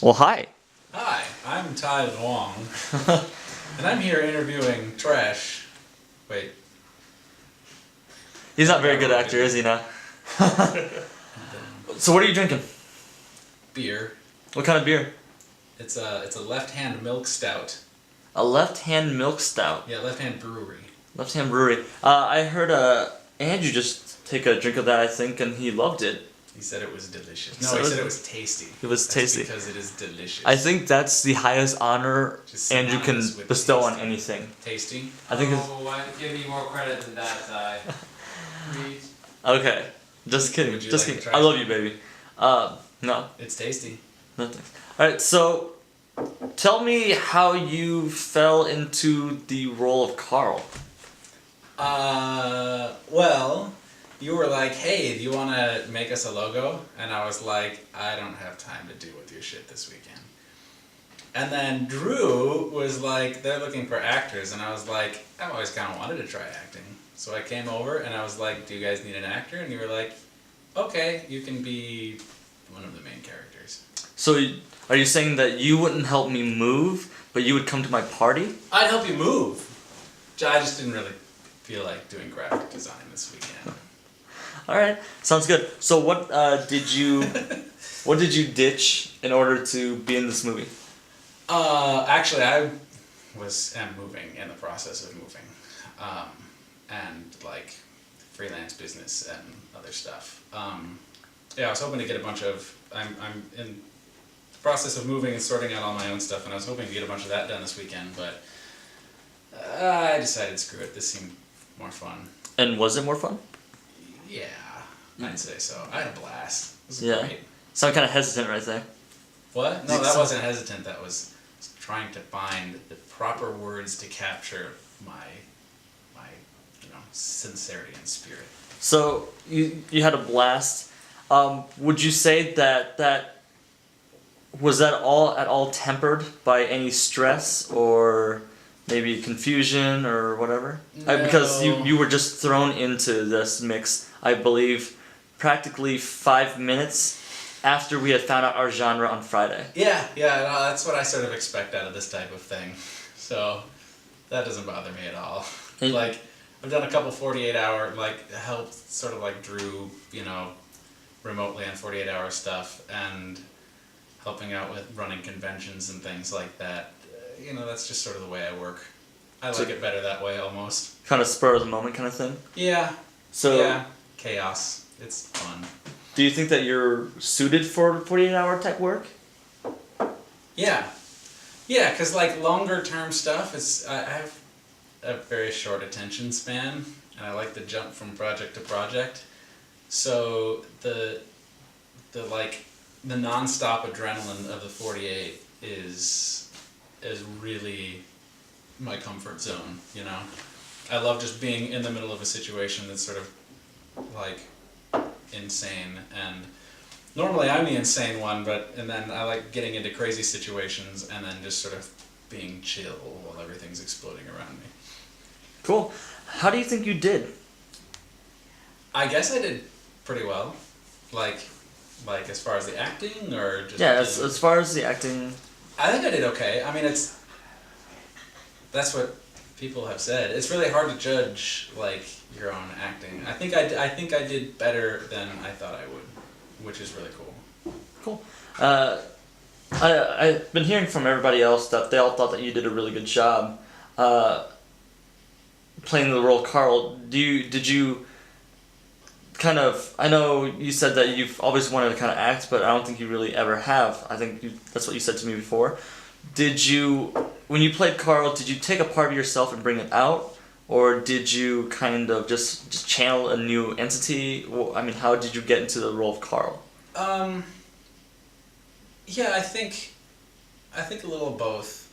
Well, hi. Hi, I'm Ty Wong, and I'm here interviewing Trash. Wait, He's not a very good actor, is he now? So what are you drinking? beer. What kind of beer? It's a left-hand milk stout. A left-hand milk stout. Yeah, left-hand brewery. Left-hand brewery. I heard Andrew just take a drink of that, I think, and he loved it. He said it was delicious. So No, he said it was tasty. It was That's tasty. because it is delicious. I think that's the highest honor Just Andrew can synonymous with bestow on tasty. anything. Tasty. I think it's... Give me more credit than that, Ty. Please. Okay. Just kidding. Would you Just like to kidding. try I love some? you, baby. No. It's tasty. Nothing. Alright, so... Tell me how you fell into the role of Carl. Well, you were like, hey, do you want to make us a logo? And I was like, I don't have time to deal with your shit this weekend. And then Drew was like, they're looking for actors. And I was like, I've always kind of wanted to try acting. So I came over and I was like, do you guys need an actor? And you were like, okay, you can be one of the main characters. So, are you saying that you wouldn't help me move, but you would come to my party? I'd help you move. I just didn't really feel like doing graphic design this weekend. Alright, sounds good. So what did you ditch in order to be in this movie? Actually, I am moving, in the process of moving, and like freelance business and other stuff. Yeah, I was hoping to get a bunch of. I'm in the process of moving and sorting out all my own stuff, and I was hoping to get a bunch of that done this weekend, but I decided screw it. This seemed more fun. And was it more fun? Yeah, I'd say so. I had a blast. It was Yeah. great. So I'm kind of hesitant right there. What? No, that wasn't hesitant. That was trying to find the proper words to capture my sincerity and spirit. So you had a blast. Would you say that was that all at all tempered by any stress or maybe confusion or whatever? Because you were just thrown into this mix, I believe, practically 5 minutes after we had found out our genre on Friday. Yeah, no, that's what I sort of expect out of this type of thing. So that doesn't bother me at all. And- Like, I've done a couple 48-hour, like, helped sort of like Drew, remotely on 48-hour stuff and helping out with running conventions and things like that. That's just sort of the way I work. I like it better that way almost. Kind of spur of the moment kind of thing. Yeah. So Yeah. Chaos. It's fun. do you think that you're suited for 48-hour type work? Yeah. Yeah, because like longer term stuff, I have a very short attention span, and I like to jump from project to project. So the non-stop adrenaline of the 48 is really my comfort zone, I love just being in the middle of a situation that's sort of like insane, and normally I'm the insane one, and then I like getting into crazy situations and then just sort of being chill while everything's exploding around me. Cool. How do you think you did? I guess I did pretty well. Like as far as the acting, or just... Yeah, as far as the acting... I think I did okay. I mean, that's what people have said. It's really hard to judge, like, your own acting. I think I did better than I thought I would, which is really cool. Cool. I've been hearing from everybody else that they all thought that you did a really good job playing the role of Carl. Did you kind of... I know you said that you've always wanted to kind of act, but I don't think you really ever have. I think that's what you said to me before. When you played Carl, did you take a part of yourself and bring it out? Or did you kind of just channel a new entity? I mean, how did you get into the role of Carl? Yeah, I think a little of both.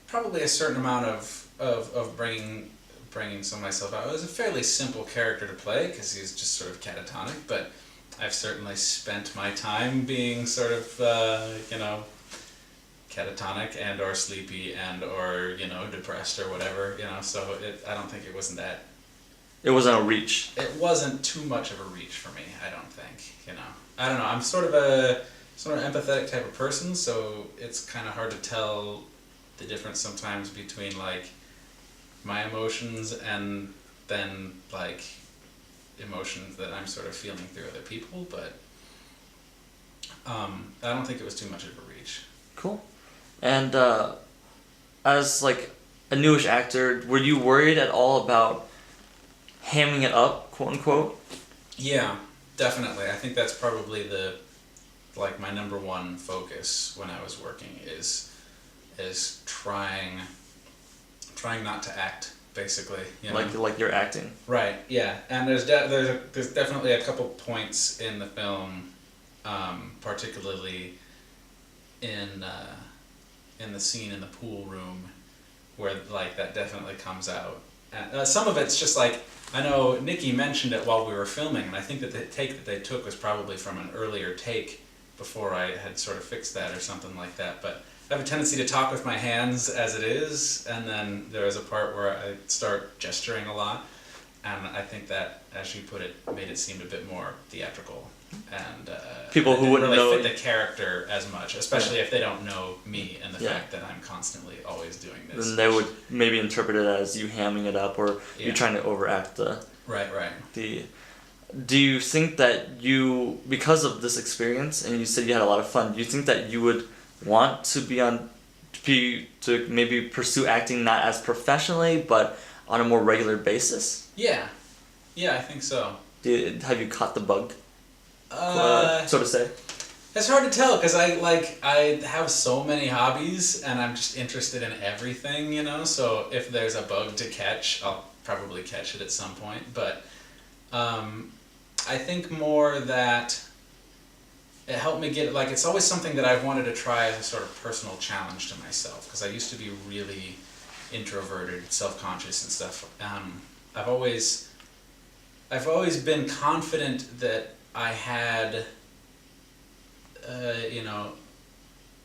Probably a certain amount of bringing some of myself out. It was a fairly simple character to play because he's just sort of catatonic, but I've certainly spent my time being sort of, catatonic and or sleepy and or, depressed or whatever, so I don't think it wasn't that. It wasn't a reach. it wasn't too much of a reach for me. I don't think. I don't know. I'm sort of an empathetic type of person, so it's kind of hard to tell the difference sometimes between like my emotions and then like emotions that I'm sort of feeling through other people. But I don't think it was too much of a reach. Cool. And as like a newish actor, were you worried at all about hamming it up, quote unquote? Yeah, definitely. I think that's probably my number one focus when I was working is trying not to act, basically. You know? Like you're acting. Right. Yeah, and there's definitely a couple points in the film, particularly in the scene in the pool room, where like that definitely comes out. And some of it's just like, I know Nikki mentioned it while we were filming, and I think that the take that they took was probably from an earlier take before I had sort of fixed that or something like that. But I have a tendency to talk with my hands as it is, and then there was a part where I start gesturing a lot, and I think that, as you put it, made it seem a bit more theatrical. And People who didn't wouldn't really know- fit the character as much, especially if they don't know me and the Yeah. fact that I'm constantly always doing this. Then they would maybe interpret it as you hamming it up or Yeah. you trying to overact Right. the. Do you think that you, because of this experience, and you said you had a lot of fun, do you think that you would want to to maybe pursue acting not as professionally but on a more regular basis? Yeah, I think so. Have you caught the bug, Uh, so to say? It's hard to tell because I have so many hobbies and I'm just interested in everything, you know. So if there's a bug to catch, I'll probably catch it at some point. But I think more that it helped me get, like, it's always something that I've wanted to try as a sort of personal challenge to myself, because I used to be really introverted, self-conscious and stuff. I've always been confident that I had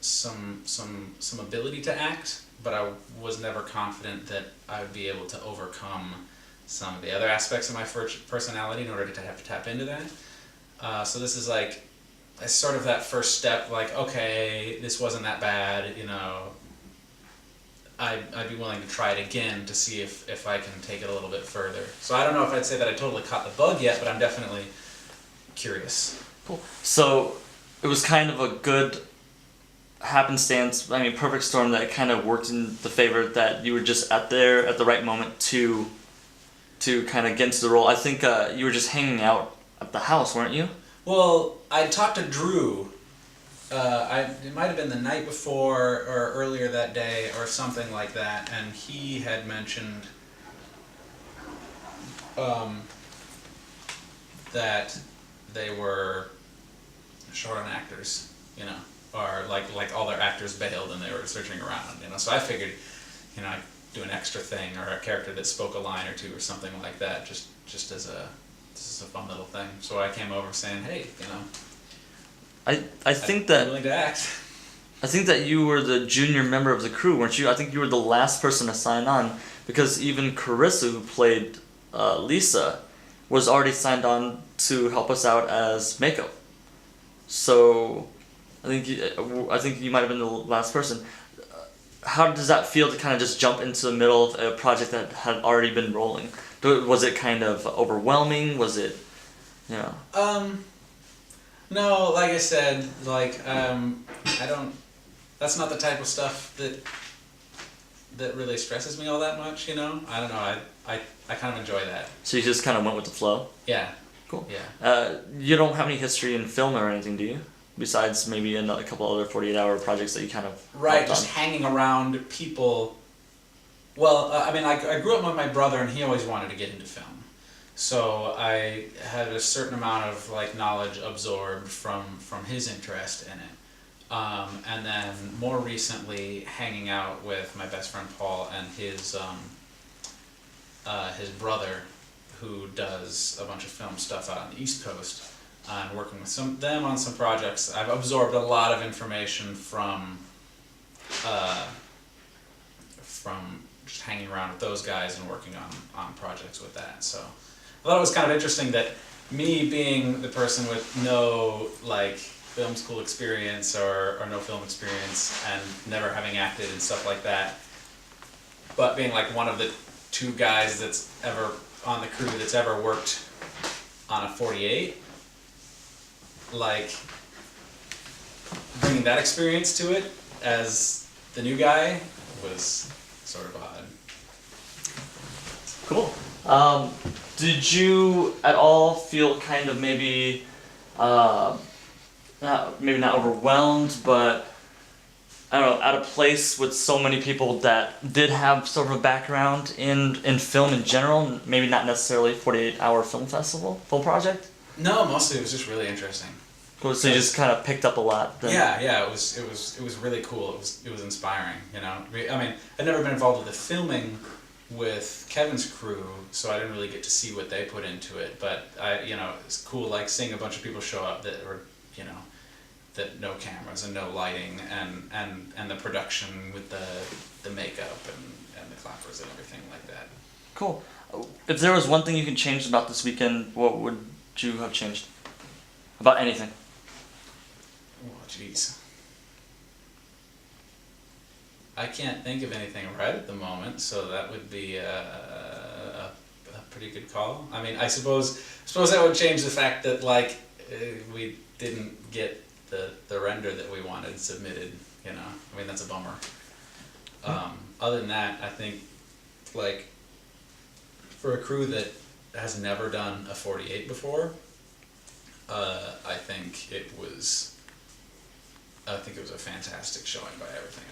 some ability to act, but I was never confident that I would be able to overcome some of the other aspects of my personality in order to have to tap into that. So this is like sort of that first step, like, okay, this wasn't that bad, you know, I'd be willing to try it again to see if I can take it a little bit further. So I don't know if I'd say that I totally caught the bug yet, but I'm definitely curious. Cool. So it was kind of a good happenstance, I mean, perfect storm that kind of worked in the favor that you were just at the right moment to kind of get into the role. I think you were just hanging out at the house, weren't you? Well, I talked to Drew. It might have been the night before or earlier that day or something like that, and he had mentioned that they were short on actors, you know, or like all their actors bailed and they were searching around, you know. So I figured, you know, I'd do an extra thing or a character that spoke a line or two or something like that, just as this is a fun little thing. So I came over saying, hey, you know, I think I'm that willing to act. I think that you were the junior member of the crew, weren't you? I think you were the last person to sign on, because even Carissa, who played Lisa, was already signed on to help us out as Mako. So I think you might have been the last person. How does that feel to kind of just jump into the middle of a project that had already been rolling? Was it kind of overwhelming? Was it, you know? No, like I said, like I don't. That's not the type of stuff that really stresses me all that much. You know, I don't know. I kind of enjoy that. So you just kind of went with the flow? Yeah. Cool. Yeah. You don't have any history in film or anything, do you? Besides maybe a couple other 48-hour projects that you kind of Right, helped just on? hanging around people. Well, I mean, I grew up with my brother, and he always wanted to get into film. So I had a certain amount of like knowledge absorbed from his interest in it, and then more recently hanging out with my best friend Paul and his brother, who does a bunch of film stuff out on the East Coast, and working with them on some projects. I've absorbed a lot of information from just hanging around with those guys and working on projects with that. So I thought it was kind of interesting that me being the person with no like film school experience or no film experience and never having acted and stuff like that, but being like one of the two guys that's ever on the crew that's ever worked on a 48, like bringing that experience to it as the new guy was sort of odd. Cool. Did you at all feel kind of maybe, maybe not overwhelmed, but I don't know, at a place with so many people that did have sort of a background in film in general, maybe not necessarily 48-hour film project? No, mostly it was just really interesting. Cool. So you just kind of picked up a lot then? Yeah, it was really cool. It was inspiring, you know. I mean, I'd never been involved with the filming with Kevin's crew, so I didn't really get to see what they put into it. But it's cool, like seeing a bunch of people show up that were, that no cameras and no lighting, and the production with the makeup and the clappers and everything like that. Cool. If there was one thing you could change about this weekend, what would you have changed? About anything? Oh, jeez. I can't think of anything right at the moment, so that would be a pretty good call. I mean, I suppose that would change the fact that we didn't get the render that we wanted submitted. You know, I mean that's a bummer. Other than that, I think for a crew that has never done a 48 before, I think it was a fantastic showing by everything.